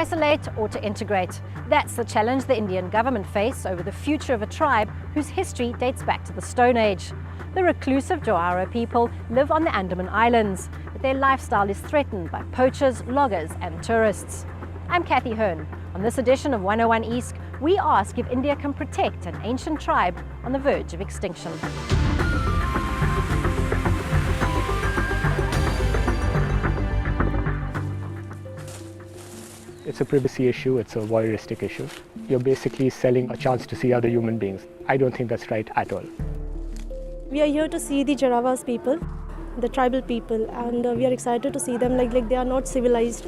isolate or to integrate? That's the challenge the Indian government face over the future of a tribe whose history dates back to the Stone Age. The reclusive Jarawa people live on the Andaman Islands, but their lifestyle is threatened by poachers, loggers and tourists. I'm Kathy Hearn. On this edition of 101 East, we ask if India can protect an ancient tribe on the verge of extinction. It's a privacy issue, it's a voyeuristic issue. You're basically selling a chance to see other human beings. I don't think that's right at all. We are here to see the Jarawas people, the tribal people, and we are excited to see them like they are not civilized.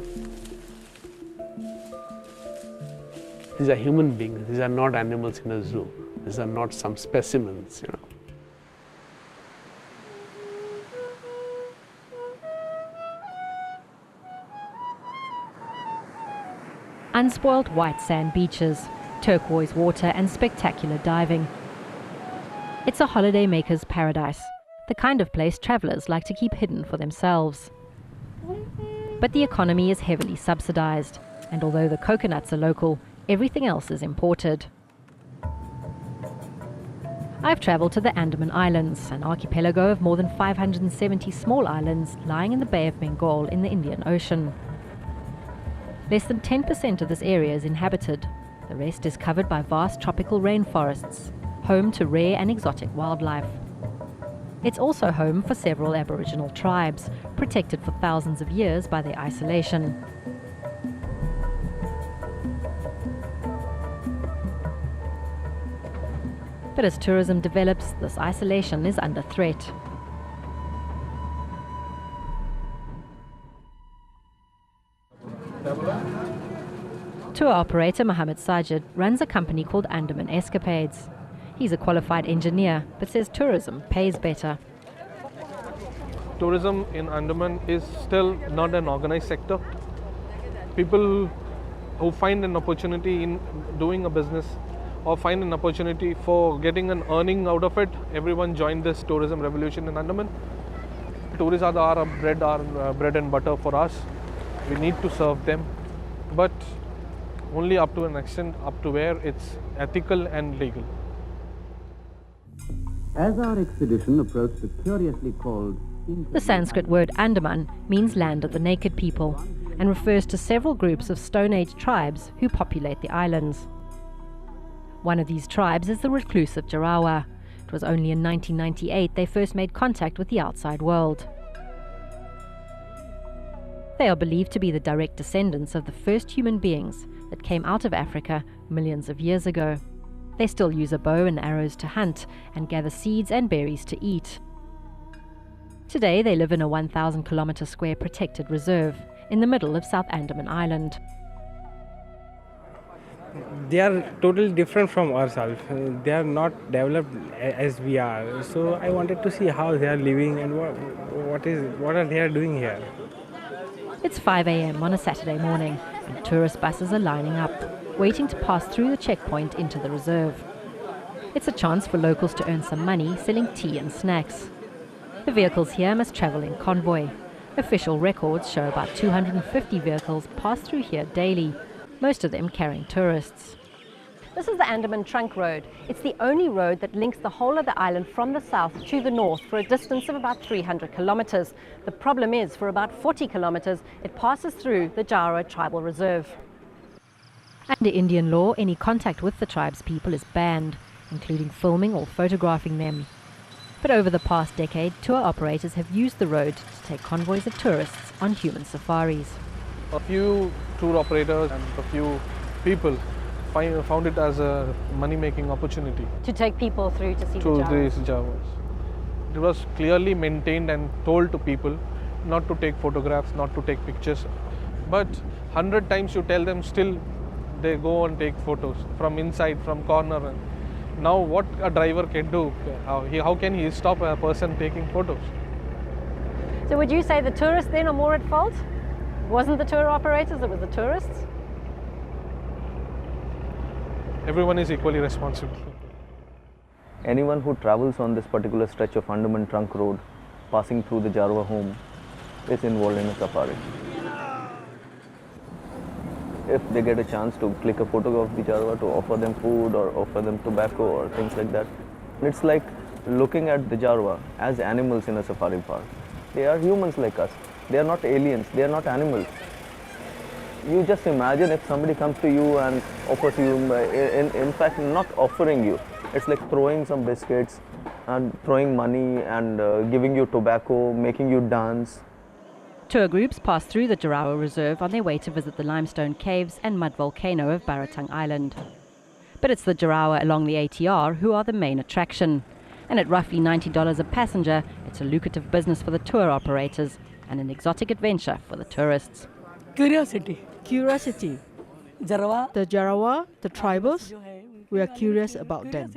These are human beings, these are not animals in a zoo. These are not some specimens, Unspoilt white sand beaches, turquoise water and spectacular diving. It's a holidaymaker's paradise, the kind of place travellers like to keep hidden for themselves. But the economy is heavily subsidised, and although the coconuts are local, everything else is imported. I've travelled to the Andaman Islands, an archipelago of more than 570 small islands lying in the Bay of Bengal in the Indian Ocean. Less than 10% of this area is inhabited. The rest is covered by vast tropical rainforests, home to rare and exotic wildlife. It's also home for several Aboriginal tribes, protected for thousands of years by their isolation. But as tourism develops, this isolation is under threat. Tour operator Mohammed Sajid runs a company called Andaman Escapades. He's a qualified engineer, but says tourism pays better. Tourism in Andaman is still not an organized sector. People who find an opportunity in doing a business or find an opportunity for getting an earning out of it, everyone joined this tourism revolution in Andaman. Tourists are our bread and butter for us. We need to serve them, but only up to an extent, up to where it's ethical and legal. As our expedition approached the curiously called... The Sanskrit word Andaman means land of the naked people and refers to several groups of Stone Age tribes who populate the islands. One of these tribes is the reclusive Jarawa. It was only in 1998 they first made contact with the outside world. They are believed to be the direct descendants of the first human beings that came out of Africa millions of years ago. They still use a bow and arrows to hunt and gather seeds and berries to eat. Today they live in a 1,000 kilometre square protected reserve in the middle of South Andaman Island. They are totally different from ourselves. They are not developed as we are. So I wanted to see how they are living and what are they doing here. It's 5 a.m. on a Saturday morning, and tourist buses are lining up, waiting to pass through the checkpoint into the reserve. It's a chance for locals to earn some money selling tea and snacks. The vehicles here must travel in convoy. Official records show about 250 vehicles pass through here daily, most of them carrying tourists. This is the Andaman Trunk Road. It's the only road that links the whole of the island from the south to the north for a distance of about 300 kilometers. The problem is, for about 40 kilometers, it passes through the Jarawa Tribal Reserve. Under Indian law, any contact with the tribe's people is banned, including filming or photographing them. But over the past decade, tour operators have used the road to take convoys of tourists on human safaris. A few tour operators and a few people found it as a money-making opportunity. To take people through to see the Jawas. It was clearly maintained and told to people not to take photographs, not to take pictures. But 100 times you tell them, still they go and take photos from inside, from corner. And now what a driver can do, how can he stop a person taking photos? So would you say the tourists then are more at fault? It wasn't the tour operators, it was the tourists? Everyone is equally responsible. Anyone who travels on this particular stretch of Andaman Trunk Road, passing through the Jarawa home, is involved in a safari. if they get a chance to click a photo of the Jarawa, to offer them food or offer them tobacco or things like that. It's like looking at the Jarawa as animals in a safari park. They are humans like us. They are not aliens. They are not animals. You just imagine if somebody comes to you and offers you, in fact, not offering you. It's like throwing some biscuits and throwing money and giving you tobacco, making you dance. Tour groups pass through the Jarawa Reserve on their way to visit the limestone caves and mud volcano of Baratang Island. But it's the Jarawa along the ATR who are the main attraction. And at roughly $90 a passenger, it's a lucrative business for the tour operators and an exotic adventure for the tourists. Curiosity. The Jarawa, the tribals, we are curious about them.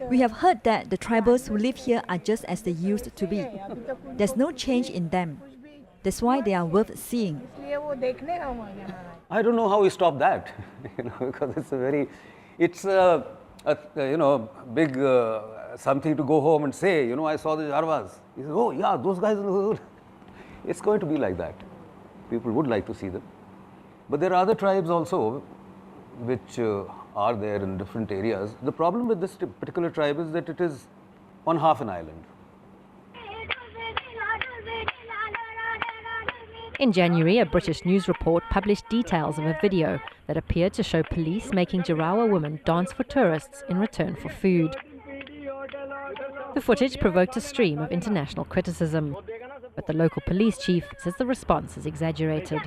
We have heard that the tribals who live here are just as they used to be. There's no change in them. That's why they are worth seeing. I don't know how we stop that, because it's a big something to go home and say, I saw the Jarawas. You say, oh yeah, those guys in the hood. It's going to be like that. People would like to see them. But there are other tribes also which are there in different areas. The problem with this particular tribe is that it is one half an island. In January, a British news report published details of a video that appeared to show police making Jarawa women dance for tourists in return for food. The footage provoked a stream of international criticism, but the local police chief says the response is exaggerated.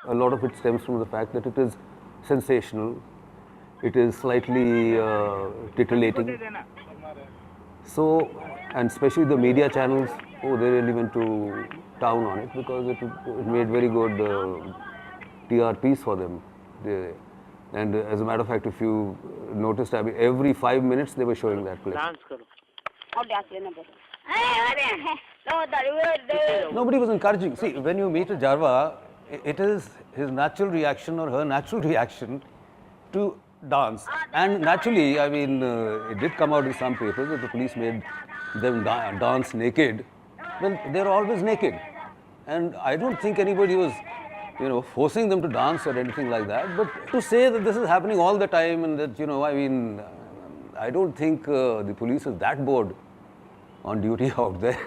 A lot of it stems from the fact that it is sensational, it is slightly titillating. So, and especially the media channels, they really went to town on it because it made very good PR piece for them. And as a matter of fact, if you noticed, every 5 minutes they were showing that clip. Nobody was encouraging. See, when you meet a Jarawa, it is his natural reaction or her natural reaction to dance. And naturally, it did come out in some papers that the police made them dance naked. Well, they're always naked. And I don't think anybody was, forcing them to dance or anything like that. But to say that this is happening all the time and that, I don't think the police is that bored on duty out there.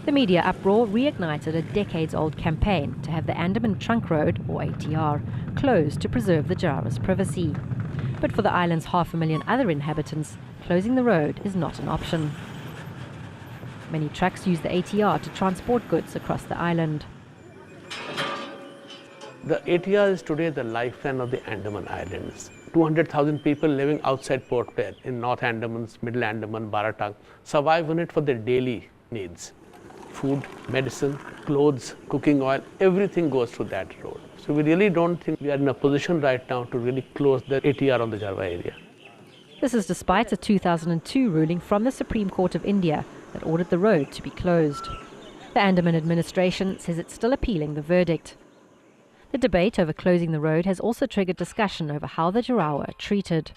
The media uproar reignited a decades-old campaign to have the Andaman Trunk Road, or ATR, closed to preserve the Jarawa's privacy. But for the island's 500,000 other inhabitants, closing the road is not an option. Many trucks use the ATR to transport goods across the island. The ATR is today the lifeline of the Andaman Islands. 200,000 people living outside Port Blair in North Andaman, Middle Andaman, Baratang survive on it for their daily needs. Food, medicine, clothes, cooking oil, everything goes through that road. So we really don't think we are in a position right now to really close the ATR on the Jarawa area. This is despite a 2002 ruling from the Supreme Court of India that ordered the road to be closed. The Andaman administration says it's still appealing the verdict. The debate over closing the road has also triggered discussion over how the Jarawa are treated.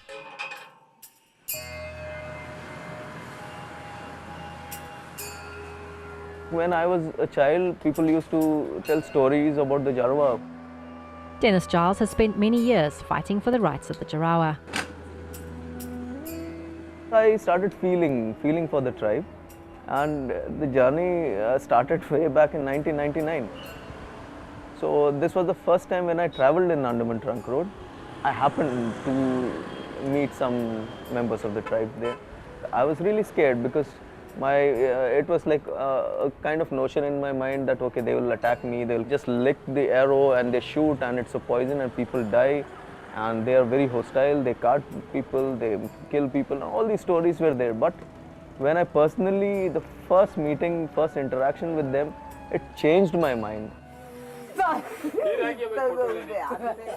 When I was a child, people used to tell stories about the Jarawa. Dennis Giles has spent many years fighting for the rights of the Jarawa. I started feeling for the tribe, and the journey started way back in 1999. So this was the first time when I traveled in Andaman Trunk Road. I happened to meet some members of the tribe there. I was really scared because it was like a kind of notion in my mind that okay, they will attack me, they'll just lick the arrow and they shoot and it's a poison and people die, and they are very hostile, they cut people, they kill people, and all these stories were there. But when I personally, the first meeting, first interaction with them, it changed my mind.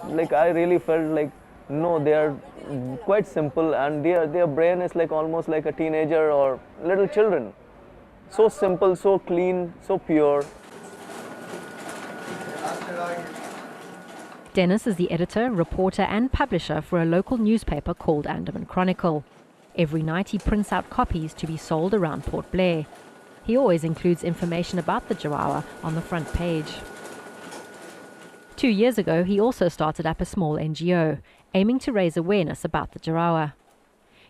Like I really felt like, no, they are quite simple, and their brain is like almost like a teenager or little children. So simple, so clean, so pure. Dennis is the editor, reporter and publisher for a local newspaper called Andaman Chronicle. Every night he prints out copies to be sold around Port Blair. He always includes information about the Jarawa on the front page. 2 years ago, he also started up a small NGO, aiming to raise awareness about the Jarawa.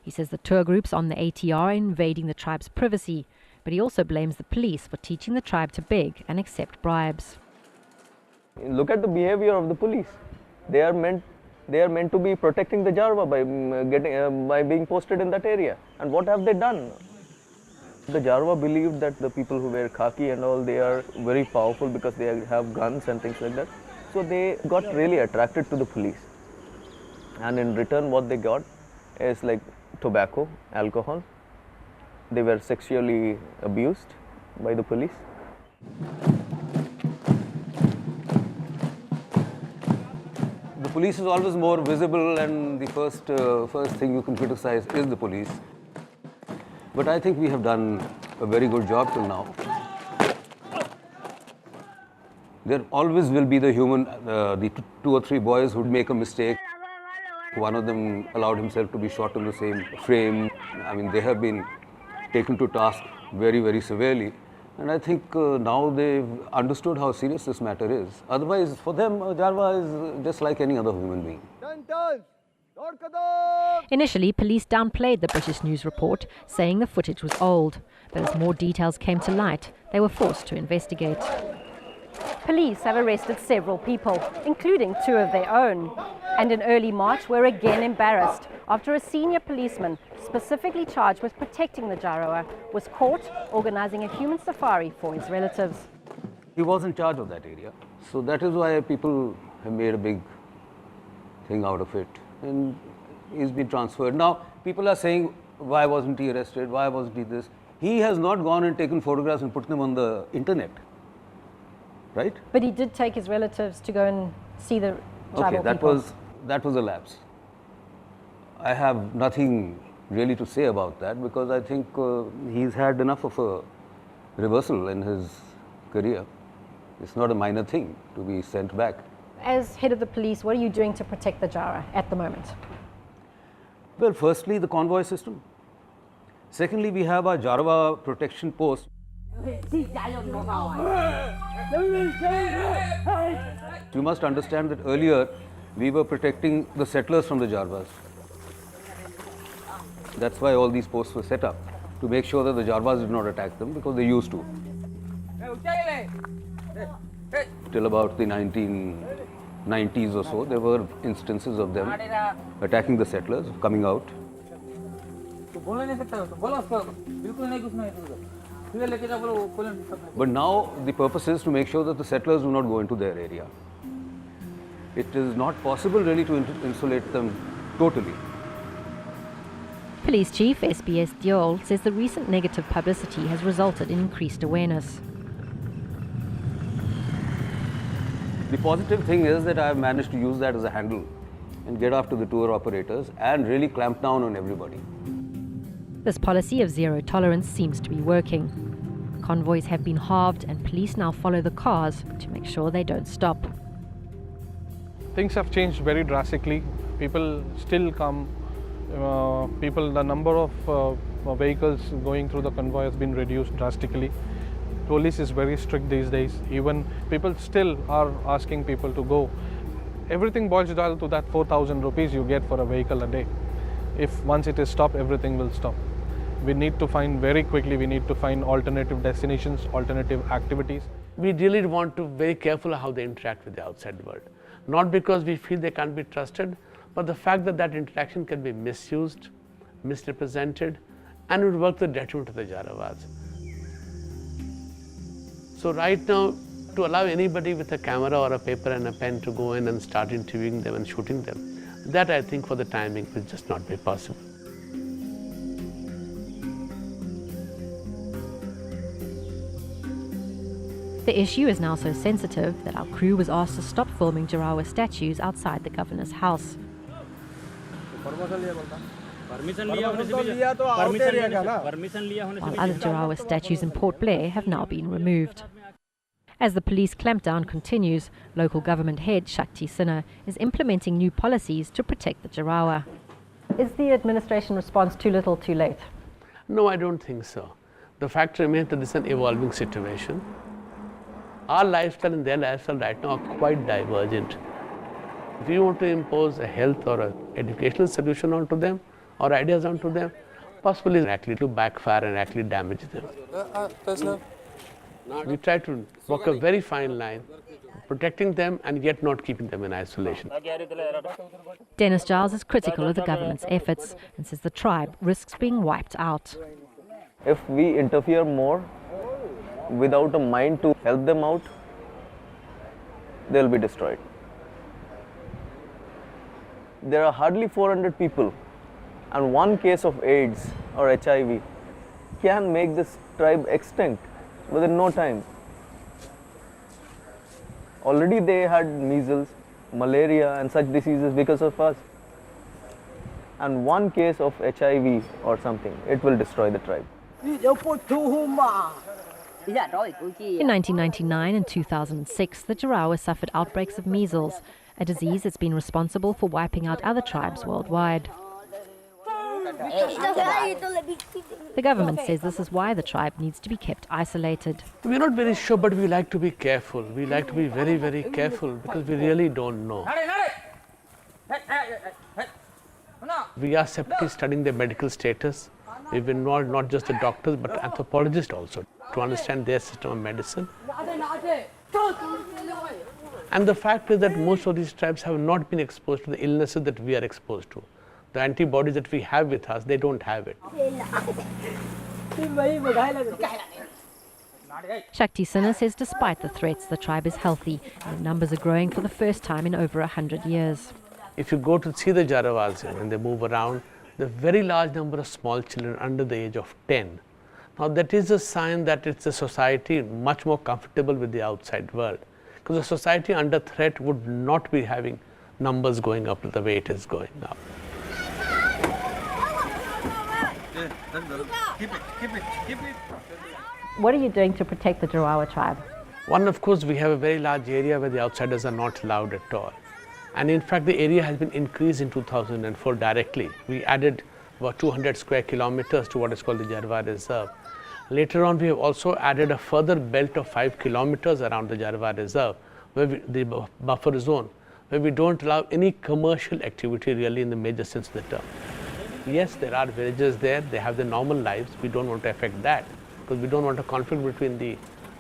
He says the tour groups on the ATR are invading the tribe's privacy, but he also blames the police for teaching the tribe to beg and accept bribes. Look at the behavior of the police. They are meant to be protecting the Jarawa by being posted in that area. And what have they done? The Jarawa believed that the people who wear khaki and all, they are very powerful because they have guns and things like that. So they got really attracted to the police. And in return, what they got is like tobacco, alcohol. They were sexually abused by the police. The police is always more visible, and the first thing you can criticize is the police. But I think we have done a very good job till now. There always will be the human, the 2 or 3 boys who would make a mistake. One of them allowed himself to be shot in the same frame. I mean, they have been taken to task very, very severely. And I think now they've understood how serious this matter is. Otherwise, for them, Jarawa is just like any other human being. Initially, police downplayed the British news report, saying the footage was old. But as more details came to light, they were forced to investigate. Police have arrested several people, including 2 of their own. And in early March, were again embarrassed after a senior policeman, specifically charged with protecting the Jarawa, was caught organizing a human safari for his relatives. He was in charge of that area. So that is why people have made a big thing out of it. And he's been transferred. Now, people are saying, why wasn't he arrested? Why wasn't he this? He has not gone and taken photographs and put them on the internet. Right? But he did take his relatives to go and see the tribal people. That was a lapse. I have nothing really to say about that because I think he's had enough of a reversal in his career. It's not a minor thing to be sent back. As head of the police, what are you doing to protect the Jarawa at the moment? Well, firstly, the convoy system. Secondly, we have our Jarawa protection post. You must understand that earlier we were protecting the settlers from the Jarawas. That's why all these posts were set up, to make sure that the Jarawas did not attack them because they used to. Till about the 1990s or so, there were instances of them attacking the settlers, coming out. But now the purpose is to make sure that the settlers do not go into their area. It is not possible really to insulate them totally. Police Chief SBS Diol says the recent negative publicity has resulted in increased awareness. The positive thing is that I have managed to use that as a handle and get after the tour operators and really clamp down on everybody. This policy of zero tolerance seems to be working. Convoys have been halved and police now follow the cars to make sure they don't stop. Things have changed very drastically. People still come. The number of vehicles going through the convoy has been reduced drastically. Police is very strict these days. Even people still are asking people to go. Everything boils down to that 4,000 rupees you get for a vehicle a day. If once it is stopped, everything will stop. We need to find very quickly, we need to find alternative destinations, alternative activities. We really want to be very careful how they interact with the outside world. Not because we feel they can't be trusted, but the fact that that interaction can be misused, misrepresented, and would work to the detriment of the Jarawas. So right now, to allow anybody with a camera or a paper and a pen to go in and start interviewing them and shooting them, that I think for the timing will just not be possible. The issue is now so sensitive that our crew was asked to stop filming Jarawa statues outside the governor's house. While other Jarawa statues in Port Blair have now been removed. As the police clampdown continues, local government head Shakti Sinha is implementing new policies to protect the Jarawa. Is the administration response too little, too late? No, I don't think so. The fact remains that this is an evolving situation. Our lifestyle and their lifestyle right now are quite divergent. If you want to impose a health or an educational solution onto them or ideas onto them, possibly it's likely to backfire and actually damage them. We try to walk a very fine line, protecting them and yet not keeping them in isolation. Dennis Giles is critical of the government's efforts and says the tribe risks being wiped out. If we interfere more without a mind to help them out, they'll be destroyed. There are hardly 400 people, and one case of AIDS or HIV can make this tribe extinct within no time. Already they had measles, malaria and such diseases because of us. And one case of HIV or something, it will destroy the tribe. In 1999 and 2006, the Jarawa suffered outbreaks of measles, a disease that's been responsible for wiping out other tribes worldwide. The government says this is why the tribe needs to be kept isolated. We're not very sure, but we like to be careful. We like to be very, very careful because we really don't know. We are separately studying their medical status. We've been not just the doctors, but anthropologists also, to understand their system of medicine. And the fact is that most of these tribes have not been exposed to the illnesses that we are exposed to. The antibodies that we have with us, they don't have it. Shakti Sinha says despite the threats, the tribe is healthy and the numbers are growing for the first time in over 100 years. If you go to see the Jarawas when they move around, the very large number of small children under the age of 10. Now that is a sign that it's a society much more comfortable with the outside world. Because a society under threat would not be having numbers going up the way it is going up. What are you doing to protect the Jarawa tribe? One, of course, we have a very large area where the outsiders are not allowed at all. And in fact, the area has been increased in 2004 directly. We added about 200 square kilometers to what is called the Jarawa Reserve. Later on, we have also added a further belt of 5 kilometers around the Jarawa Reserve, where the buffer zone, where we don't allow any commercial activity really in the major sense of the term. Yes, there are villages there, they have their normal lives. We don't want to affect that because we don't want a conflict between the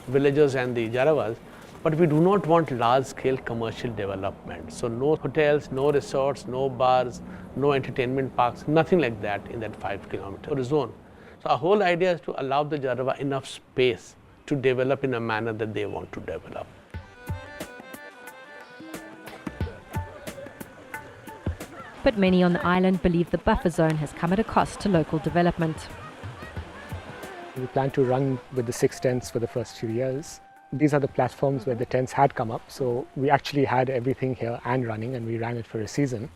villagers and the Jarawas. But we do not want large-scale commercial development. So no hotels, no resorts, no bars, no entertainment parks, nothing like that in that 5 kilometer zone. So our whole idea is to allow the Jarawa enough space to develop in a manner that they want to develop. But many on the island believe the buffer zone has come at a cost to local development. We plan to run with the 6 tents for the first few years. These are the platforms where the tents had come up, so we actually had everything here and running, and we ran it for a season.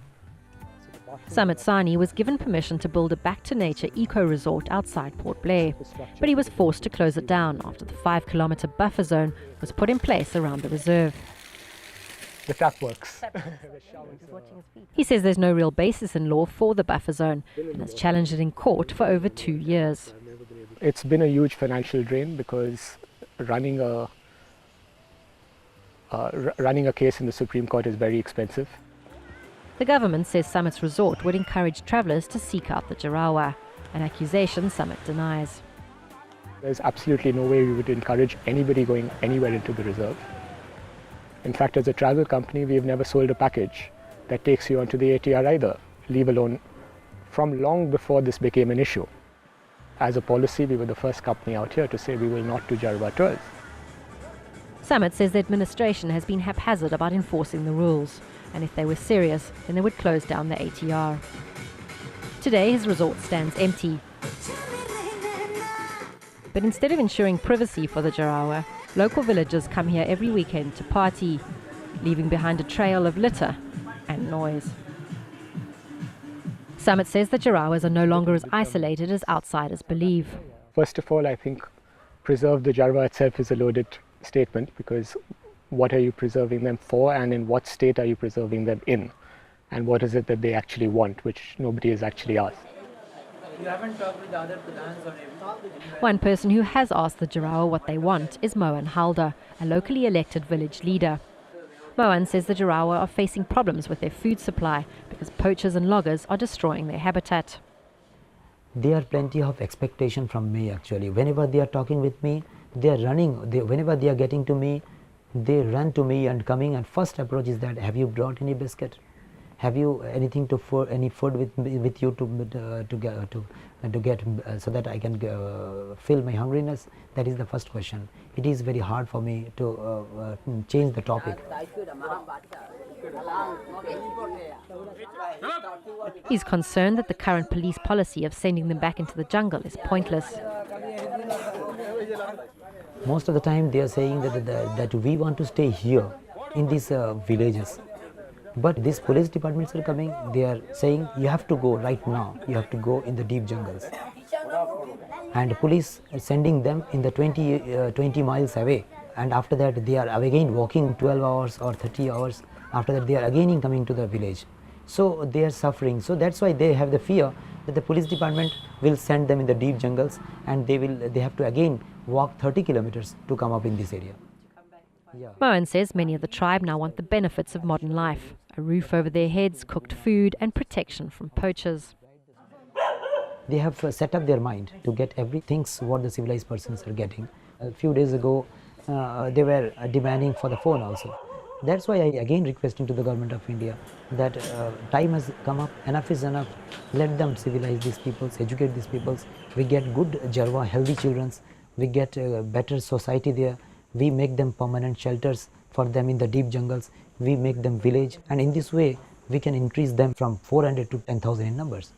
Samit Sani was given permission to build a back-to-nature eco-resort outside Port Blair, but he was forced to close it down after the 5-kilometre buffer zone was put in place around the reserve. The tap works. He says there's no real basis in law for the buffer zone and has challenged it in court for over 2 years. It's been a huge financial drain because running a case in the Supreme Court is very expensive. The government says Summit's resort would encourage travellers to seek out the Jarawa, an accusation Summit denies. There's absolutely no way we would encourage anybody going anywhere into the reserve. In fact, as a travel company, we've never sold a package that takes you onto the ATR either, leave alone from long before this became an issue. As a policy, we were the first company out here to say we will not do Jarawa tours. Summit says the administration has been haphazard about enforcing the rules, and if they were serious, then they would close down the ATR. Today, his resort stands empty. But instead of ensuring privacy for the Jarawa, local villagers come here every weekend to party, leaving behind a trail of litter and noise. Summit says the Jarawas are no longer as isolated as outsiders believe. First of all, I think preserve the Jarawa itself is a loaded statement, because what are you preserving them for, and in what state are you preserving them in, and what is it that they actually want, which nobody has actually asked. You haven't talked with the other Pradhans or everything? One person who has asked the Jarawa what they want is Mohan Halder, a locally elected village leader. Mohan says the Jarawa are facing problems with their food supply because poachers and loggers are destroying their habitat. There are plenty of expectation from me actually. Whenever they are talking with me, they are running. Whenever they are getting to me, they run to me and coming, and first approach is that, have you brought any biscuit? Have you anything to any food with you to get so that I can fill my hungriness? That is the first question. It is very hard for me to change the topic. He's concerned that the current police policy of sending them back into the jungle is pointless. Most of the time they are saying that we want to stay here in these villages. But these police departments are coming, they are saying you have to go right now, you have to go in the deep jungles. And police are sending them in the 20 miles away, and after that they are again walking 12 hours or 30 hours, after that they are again coming to the village. So they are suffering, so that's why they have the fear that the police department will send them in the deep jungles and they have to again walk 30 kilometers to come up in this area. Mohan says many of the tribe now want the benefits of modern life, a roof over their heads, cooked food and protection from poachers. They have set up their mind to get everything what the civilized persons are getting. A few days ago they were demanding for the phone also. That's why I again requesting to the government of India that time has come up, enough is enough, let them civilize these peoples, educate these peoples. We get good Jarawa, healthy children, we get a better society there. We make them permanent shelters for them in the deep jungles, we make them village, and in this way we can increase them from 400 to 10,000 in numbers.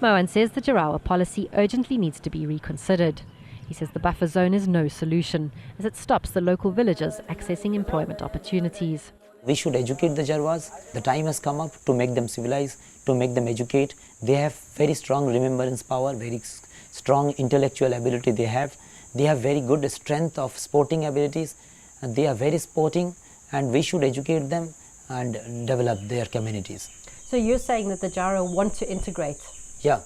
Mohan says the Jarawa policy urgently needs to be reconsidered. He says the buffer zone is no solution as it stops the local villagers accessing employment opportunities. We should educate the Jarawas. The time has come up to make them civilized, to make them educate. They have very strong remembrance power, very strong intellectual ability they have. They have very good strength of sporting abilities. They are very sporting, and we should educate them and develop their communities. So you're saying that the Jarawa want to integrate? Yeah,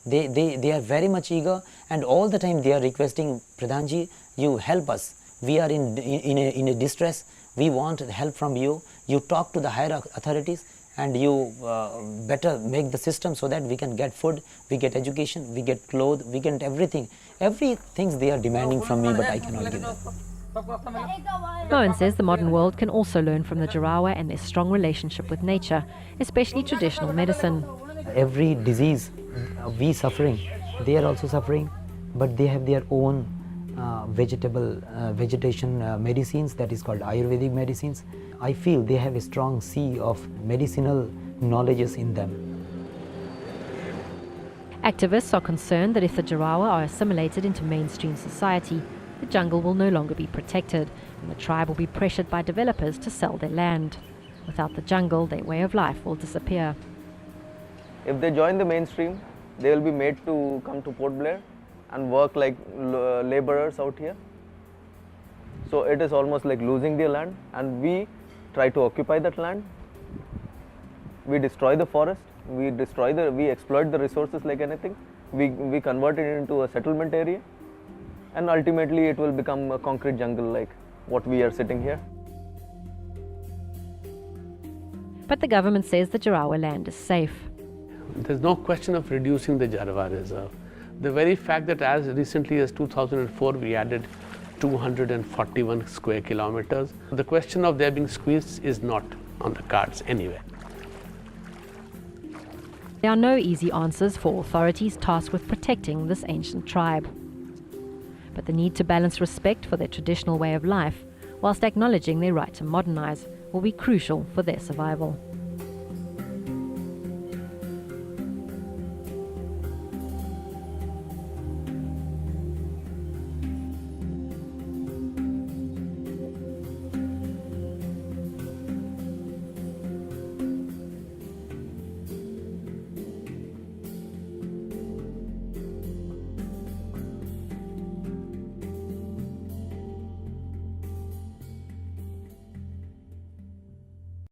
they are very much eager, and all the time they are requesting, Pradhanji, you help us. We are in a distress. We want help from you. You talk to the higher authorities and you better make the system so that we can get food, we get education, we get clothes, we get everything. Everything they are demanding from me, but I cannot give them. Mohan says the modern world can also learn from the Jarawa and their strong relationship with nature, especially traditional medicine. Every disease we suffering, they are also suffering, but they have their own vegetation medicines, that is called Ayurvedic medicines. I feel they have a strong sea of medicinal knowledges in them. Activists are concerned that if the Jarawa are assimilated into mainstream society, the jungle will no longer be protected and the tribe will be pressured by developers to sell their land. Without the jungle, their way of life will disappear. If they join the mainstream, they will be made to come to Port Blair and work like laborers out here. So it is almost like losing their land, and we try to occupy that land. We destroy the forest, we exploit the resources like anything. We convert it into a settlement area, and ultimately it will become a concrete jungle like what we are sitting here. But the government says the Jarawa land is safe. There's no question of reducing the Jarawa reserve. The very fact that as recently as 2004 we added 241 square kilometers, the question of their being squeezed is not on the cards anywhere. There are no easy answers for authorities tasked with protecting this ancient tribe. But the need to balance respect for their traditional way of life whilst acknowledging their right to modernize will be crucial for their survival.